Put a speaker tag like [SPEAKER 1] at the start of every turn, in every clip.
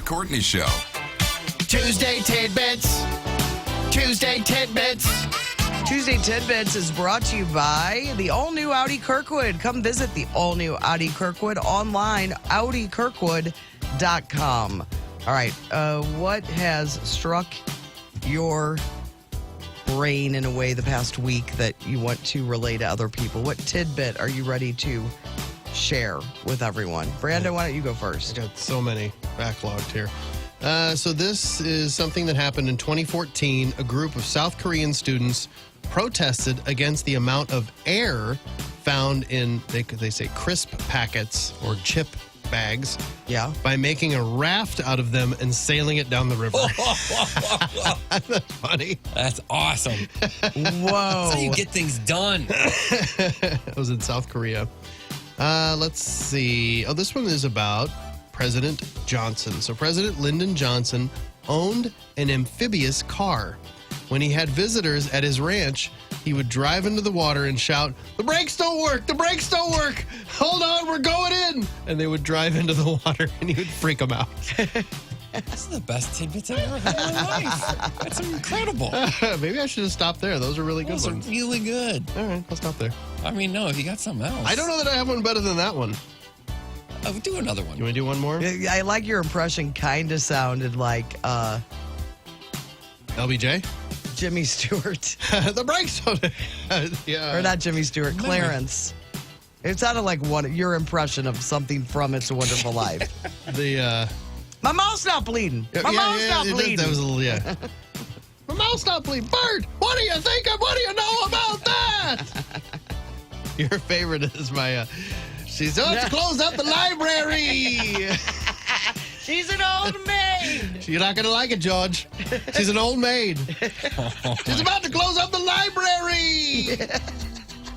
[SPEAKER 1] Courtney Show.
[SPEAKER 2] Tuesday Tidbits. Tuesday Tidbits.
[SPEAKER 3] Tuesday Tidbits is brought to you by the all-new Audi Kirkwood. Come visit the all-new Audi Kirkwood online, audikirkwood.com. All right, what has struck your brain in a way the past week that you want to relay to other people? What tidbit are you ready to share with everyone? Brandon, why don't you go first?
[SPEAKER 2] I got so many backlogged here. So this is something that happened in 2014. A group of South Korean students protested against the amount of air found in, they say, crisp packets or chip bags.
[SPEAKER 3] Yeah.
[SPEAKER 2] By making a raft out of them and sailing it down the river. That's funny.
[SPEAKER 4] That's awesome.
[SPEAKER 3] Whoa.
[SPEAKER 4] That's how you get things done.
[SPEAKER 2] It was in South Korea. Let's see. Oh, this one is about President Johnson. So President Lyndon Johnson owned an amphibious car. When he had visitors at his ranch, he would drive into the water and shout, "The brakes don't work! The brakes don't work! Hold on, we're going in!" And they would drive into the water and he would freak them out.
[SPEAKER 4] This is the best tidbits I've ever had in my life. That's incredible.
[SPEAKER 2] Maybe I should have stopped there. Those are really good
[SPEAKER 4] Those are
[SPEAKER 2] ones.
[SPEAKER 4] really good.
[SPEAKER 2] All right, I'll stop there.
[SPEAKER 4] I mean, no, if you got something else.
[SPEAKER 2] I don't know that I have one better than that one.
[SPEAKER 4] Do another one.
[SPEAKER 2] You want to do one more?
[SPEAKER 3] I like your impression. Kind of sounded like
[SPEAKER 2] LBJ?
[SPEAKER 3] Jimmy Stewart.
[SPEAKER 2] The brakes don't. Yeah.
[SPEAKER 3] Or not Jimmy Stewart, Clarence. It sounded like your impression of something from It's a Wonderful Life. My mouth's not bleeding. My mouth's not bleeding.
[SPEAKER 2] That was a little, yeah. My mouth's not bleeding. Bert, what do you think of? What do you know about that? Your favorite is my, she's to close up the library.
[SPEAKER 3] She's an old maid.
[SPEAKER 2] You're not going to like it, George. She's an old maid. She's about to close up the library.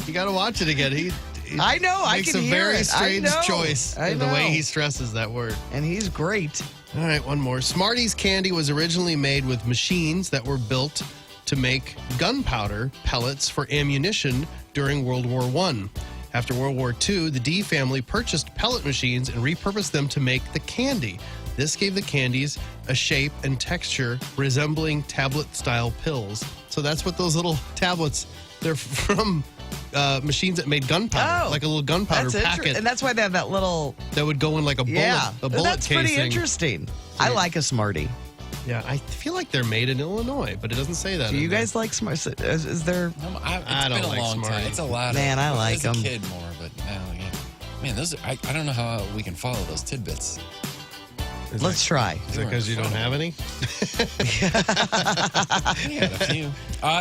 [SPEAKER 2] You got to watch it again.
[SPEAKER 3] I know. I can hear it.
[SPEAKER 2] Makes a very strange choice in the way he stresses that word.
[SPEAKER 3] And he's great.
[SPEAKER 2] All right, one more. Smarties candy was originally made with machines that were built to make gunpowder pellets for ammunition during World War I. After World War II, the D family purchased pellet machines and repurposed them to make the candy. This gave the candies a shape and texture resembling tablet-style pills. So that's what those little tablets, they're from machines that made gunpowder, like a little gunpowder packet.
[SPEAKER 3] And that's why they have that little...
[SPEAKER 2] That would go in like a bullet,
[SPEAKER 3] that's
[SPEAKER 2] casing.
[SPEAKER 3] pretty interesting. I like a Smartie.
[SPEAKER 2] Yeah, I feel like they're made in Illinois, but it doesn't say that.
[SPEAKER 3] Do you guys like Smarties? Is there...
[SPEAKER 2] I don't like Smarties.
[SPEAKER 4] It's a lot.
[SPEAKER 3] Man, I like them.
[SPEAKER 4] As a kid more, but now, yeah. Man, those. I don't know how we can follow those tidbits.
[SPEAKER 3] Let's try.
[SPEAKER 2] Is it because you don't have any?
[SPEAKER 4] We had a few.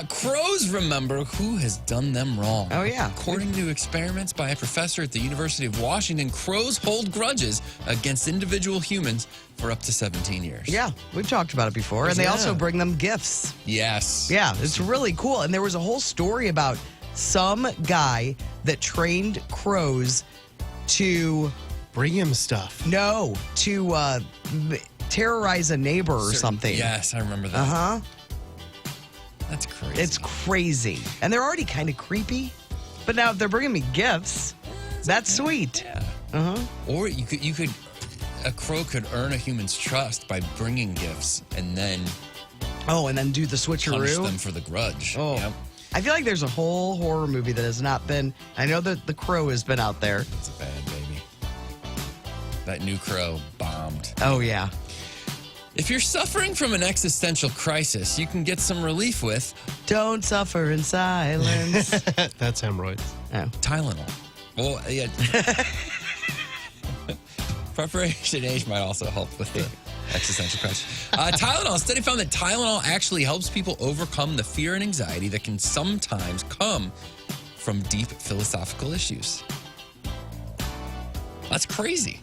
[SPEAKER 4] Crows remember who has done them wrong.
[SPEAKER 3] Oh, yeah.
[SPEAKER 4] According to experiments by a professor at the University of Washington, crows hold grudges against individual humans for up to 17 years.
[SPEAKER 3] Yeah, we've talked about it before. And they also bring them gifts.
[SPEAKER 4] Yes.
[SPEAKER 3] Yeah, it's really cool. And there was a whole story about some guy that trained crows to...
[SPEAKER 2] Bring him stuff.
[SPEAKER 3] No, to terrorize a neighbor or something.
[SPEAKER 4] Yes, I remember that.
[SPEAKER 3] Uh-huh.
[SPEAKER 4] That's crazy.
[SPEAKER 3] It's crazy. And they're already kind of creepy. But now if they're bringing me gifts, that's sweet.
[SPEAKER 4] Yeah.
[SPEAKER 3] Uh-huh.
[SPEAKER 4] Or a crow could earn a human's trust by bringing gifts and then...
[SPEAKER 3] Oh, and then do the switcheroo?
[SPEAKER 4] Punish them for the grudge.
[SPEAKER 3] Oh.
[SPEAKER 4] Yep.
[SPEAKER 3] I feel like there's a whole horror movie that has not been... I know that The Crow has been out there.
[SPEAKER 4] It's a bad baby. That new Crow bombed.
[SPEAKER 3] Oh, yeah.
[SPEAKER 4] If you're suffering from an existential crisis, you can get some relief with...
[SPEAKER 3] Don't suffer in silence.
[SPEAKER 2] That's hemorrhoids.
[SPEAKER 3] Oh.
[SPEAKER 4] Tylenol. Well, yeah. Preparation H might also help with the existential crisis. Tylenol. A study found that Tylenol actually helps people overcome the fear and anxiety that can sometimes come from deep philosophical issues. That's crazy.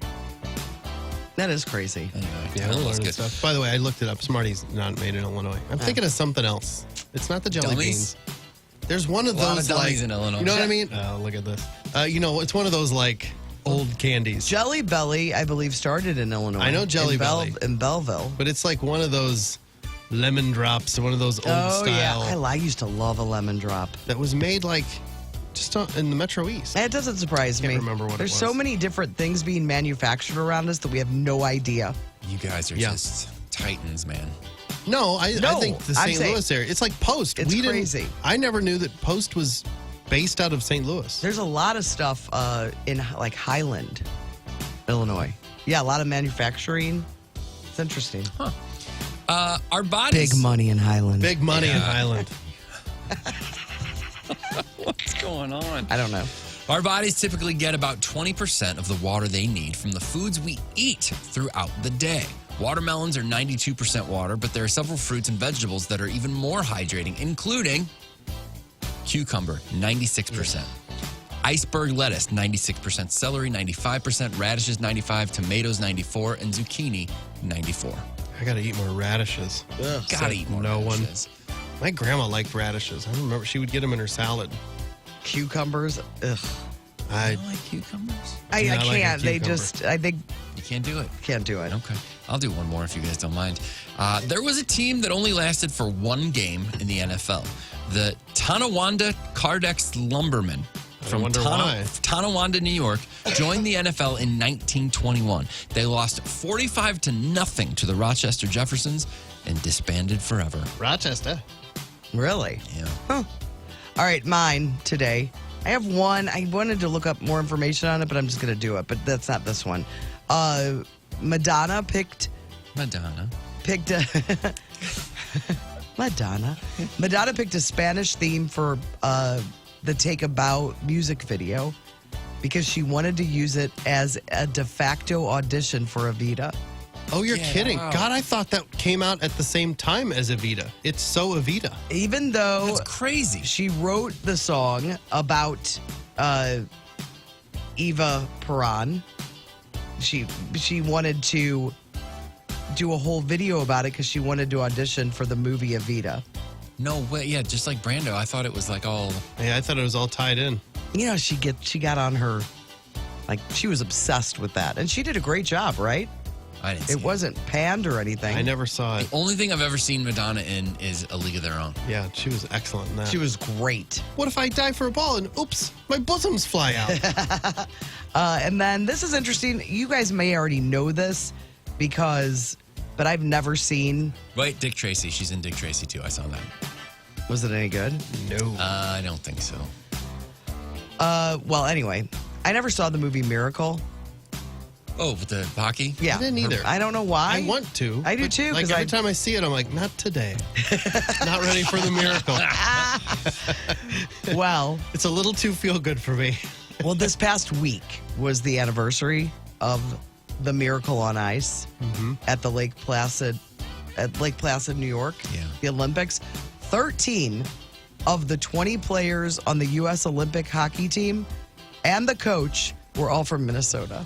[SPEAKER 3] That is crazy.
[SPEAKER 4] Anyway,
[SPEAKER 2] Yeah, we're learning stuff. By the way, I looked it up. Smarties not made in Illinois. I'm thinking of something else. It's not the jelly
[SPEAKER 4] Dummies?
[SPEAKER 2] beans. There's one of
[SPEAKER 4] A lot
[SPEAKER 2] those
[SPEAKER 4] of dummies
[SPEAKER 2] like
[SPEAKER 4] in Illinois.
[SPEAKER 2] You know what I mean? Oh, look at this. It's one of those like old candies.
[SPEAKER 3] Jelly Belly, I believe, started in Illinois.
[SPEAKER 2] I know Jelly Belly.
[SPEAKER 3] In Belleville.
[SPEAKER 2] But it's like one of those lemon drops, one of those old
[SPEAKER 3] Oh, yeah.
[SPEAKER 2] style.
[SPEAKER 3] I used to love a lemon drop.
[SPEAKER 2] That was made like just in the Metro East.
[SPEAKER 3] It doesn't surprise me.
[SPEAKER 2] Can't remember what it
[SPEAKER 3] There's
[SPEAKER 2] was.
[SPEAKER 3] so many different things being manufactured around us that we have no idea.
[SPEAKER 4] You guys are just titans, man.
[SPEAKER 2] No, I think the
[SPEAKER 3] I'm
[SPEAKER 2] St.
[SPEAKER 3] saying
[SPEAKER 2] Louis area. It's like Post.
[SPEAKER 3] it's crazy.
[SPEAKER 2] I never knew that Post was based out of St. Louis.
[SPEAKER 3] There's a lot of stuff in like Highland, Illinois. Yeah, a lot of manufacturing. It's interesting.
[SPEAKER 4] Our bodies.
[SPEAKER 3] Big money in Highland.
[SPEAKER 2] Big money in Highland.
[SPEAKER 4] What's going on?
[SPEAKER 3] I don't know.
[SPEAKER 4] Our bodies typically get about 20% of the water they need from the foods we eat throughout the day. Watermelons are 92% water, but there are several fruits and vegetables that are even more hydrating, including cucumber, 96%. Iceberg lettuce, 96%. Celery, 95%. Radishes, 95%. Tomatoes, 94%. And zucchini, 94%.
[SPEAKER 2] I got to eat more radishes.
[SPEAKER 4] Gotta eat more radishes.
[SPEAKER 2] My grandma liked radishes. I remember she would get them in her salad.
[SPEAKER 3] Cucumbers. Ugh.
[SPEAKER 2] I
[SPEAKER 4] don't like cucumbers.
[SPEAKER 3] I
[SPEAKER 2] like a
[SPEAKER 3] can't. They
[SPEAKER 2] cucumber.
[SPEAKER 3] just, I think,
[SPEAKER 4] You can't do it.
[SPEAKER 3] can't do it.
[SPEAKER 4] Okay. I'll do one more if you guys don't mind. There was a team that only lasted for one game in the NFL. The Tonawanda Cardex Lumbermen from
[SPEAKER 2] wonder why.
[SPEAKER 4] Tonawanda, New York, joined the NFL in 1921. They lost 45-0 to the Rochester Jeffersons and disbanded forever.
[SPEAKER 2] Rochester.
[SPEAKER 3] Really?
[SPEAKER 4] Yeah.
[SPEAKER 3] All right, mine today. I have one. I wanted to look up more information on it, but I'm just going to do it. But that's not this one. Madonna picked
[SPEAKER 4] Madonna.
[SPEAKER 3] a Madonna picked a Spanish theme for the Take a Bow music video because she wanted to use it as a de facto audition for Evita.
[SPEAKER 2] Oh, you're
[SPEAKER 4] Yeah,
[SPEAKER 2] kidding.
[SPEAKER 4] wow.
[SPEAKER 2] God, I thought that came out at the same time as Evita. It's so Evita.
[SPEAKER 3] Even though
[SPEAKER 4] That's crazy.
[SPEAKER 3] she wrote the song about Eva Peron, she wanted to do a whole video about it because she wanted to audition for the movie Evita.
[SPEAKER 4] No way. Yeah, just like Brando. I thought it was like all.
[SPEAKER 2] Yeah, I thought it was all tied in.
[SPEAKER 3] You know, she got on her, like she was obsessed with that, and she did a great job, right?
[SPEAKER 4] I didn't see
[SPEAKER 3] It wasn't panned or anything.
[SPEAKER 2] I never saw it.
[SPEAKER 4] The only thing I've ever seen Madonna in is A League of Their Own.
[SPEAKER 2] Yeah, she was excellent in that.
[SPEAKER 3] She was great.
[SPEAKER 2] What if I dive for a ball and oops, my bosoms fly out?
[SPEAKER 3] And then this is interesting. You guys may already know this but I've never seen.
[SPEAKER 4] Right, Dick Tracy. She's in Dick Tracy too. I saw that.
[SPEAKER 3] Was it any good?
[SPEAKER 2] No.
[SPEAKER 4] I don't think so.
[SPEAKER 3] Well, anyway, I never saw the movie Miracle.
[SPEAKER 4] Oh, with the hockey?
[SPEAKER 3] Yeah.
[SPEAKER 2] I didn't either.
[SPEAKER 3] I don't know why.
[SPEAKER 2] I want to.
[SPEAKER 3] I do
[SPEAKER 2] but,
[SPEAKER 3] too,
[SPEAKER 2] Like
[SPEAKER 3] 'cause
[SPEAKER 2] every time I see it, I'm like, not today. Not ready for the miracle.
[SPEAKER 3] Well,
[SPEAKER 2] It's a little too feel good for me.
[SPEAKER 3] this past week was the anniversary of the Miracle on Ice at the Lake Placid, New York.
[SPEAKER 4] Yeah.
[SPEAKER 3] The Olympics. 13 of the 20 players on the U.S. Olympic hockey team and the coach were all from Minnesota.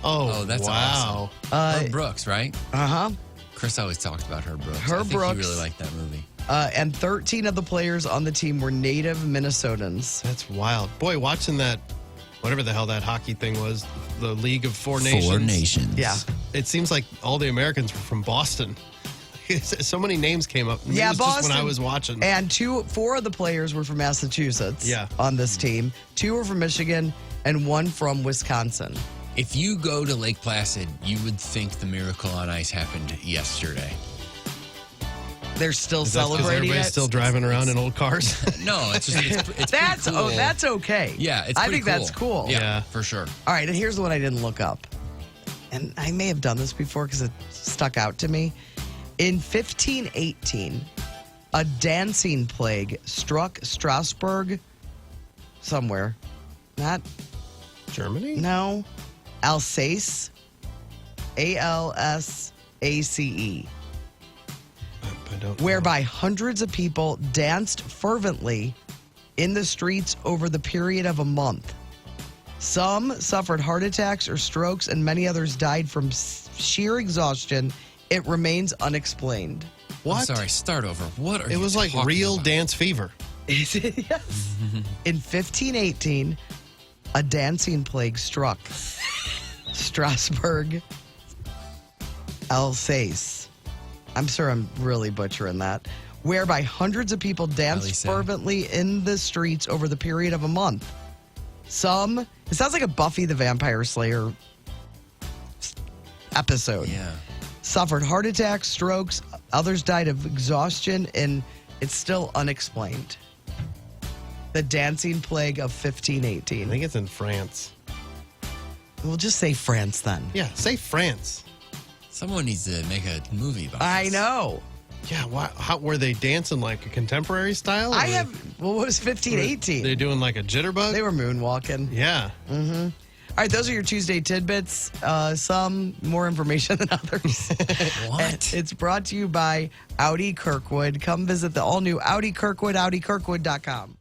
[SPEAKER 2] Oh,
[SPEAKER 4] that's
[SPEAKER 2] wow.
[SPEAKER 4] awesome. Herb Brooks, right?
[SPEAKER 3] Uh-huh.
[SPEAKER 4] Chris always talked about Herb Brooks.
[SPEAKER 3] Herb
[SPEAKER 4] I think
[SPEAKER 3] Brooks.
[SPEAKER 4] he really liked that movie.
[SPEAKER 3] And 13 of the players on the team were native Minnesotans.
[SPEAKER 2] That's wild. Boy, watching that, whatever the hell that hockey thing was, the League of Four Nations.
[SPEAKER 4] Four Nations.
[SPEAKER 3] Yeah.
[SPEAKER 2] It seems like all the Americans were from Boston. So many names came up. Maybe
[SPEAKER 3] Yeah,
[SPEAKER 2] it was just
[SPEAKER 3] Boston.
[SPEAKER 2] when I was watching.
[SPEAKER 3] And 4 of the players were from Massachusetts
[SPEAKER 2] Yeah.
[SPEAKER 3] on this team. 2 were from Michigan and 1 from Wisconsin.
[SPEAKER 4] If you go to Lake Placid, you would think the Miracle on Ice happened yesterday.
[SPEAKER 3] They're still
[SPEAKER 2] Is that 'cause
[SPEAKER 3] celebrating
[SPEAKER 2] everybody's
[SPEAKER 3] it.
[SPEAKER 2] still driving around in old cars?
[SPEAKER 4] No, it's just it's pretty
[SPEAKER 3] That's
[SPEAKER 4] cool.
[SPEAKER 3] that's okay.
[SPEAKER 4] Yeah, it's
[SPEAKER 3] I
[SPEAKER 4] pretty
[SPEAKER 3] think that's cool.
[SPEAKER 4] Yeah,
[SPEAKER 2] Yeah.
[SPEAKER 4] for sure.
[SPEAKER 3] All right, and here's the one I didn't look up. And I may have done this before because it stuck out to me. In 1518, a dancing plague struck Strasbourg somewhere. Not,
[SPEAKER 2] Germany?
[SPEAKER 3] no, Alsace. Alsace.
[SPEAKER 2] I don't know.
[SPEAKER 3] Whereby hundreds of people danced fervently in the streets over the period of a month. Some suffered heart attacks or strokes, and many others died from sheer exhaustion. It remains unexplained.
[SPEAKER 2] What?
[SPEAKER 4] I'm sorry, start over. What are you
[SPEAKER 2] It was like
[SPEAKER 4] talking
[SPEAKER 2] real
[SPEAKER 4] about?
[SPEAKER 2] dance fever.
[SPEAKER 3] Is it? Yes. In 1518, a dancing plague struck Strasbourg, Alsace. I'm sure I'm really butchering that. Whereby hundreds of people danced
[SPEAKER 4] Alsace.
[SPEAKER 3] fervently in the streets over the period of a month. It sounds like a Buffy the Vampire Slayer episode.
[SPEAKER 4] Yeah.
[SPEAKER 3] suffered heart attacks, strokes. Others died of exhaustion, and it's still unexplained. The dancing plague of
[SPEAKER 2] I
[SPEAKER 3] 1518.
[SPEAKER 2] think it's in France.
[SPEAKER 3] We'll just say France then.
[SPEAKER 2] Yeah, say France.
[SPEAKER 4] Someone needs to make a movie about
[SPEAKER 3] I
[SPEAKER 4] this.
[SPEAKER 3] know.
[SPEAKER 2] Yeah, how were they dancing like a contemporary style?
[SPEAKER 3] I have, what was 1518?
[SPEAKER 2] They doing like a jitterbug?
[SPEAKER 3] They were moonwalking.
[SPEAKER 2] Yeah.
[SPEAKER 3] All right, those are your Tuesday tidbits. Some more information than others.
[SPEAKER 4] What?
[SPEAKER 3] And it's brought to you by Audi Kirkwood. Come visit the all-new Audi Kirkwood, AudiKirkwood.com.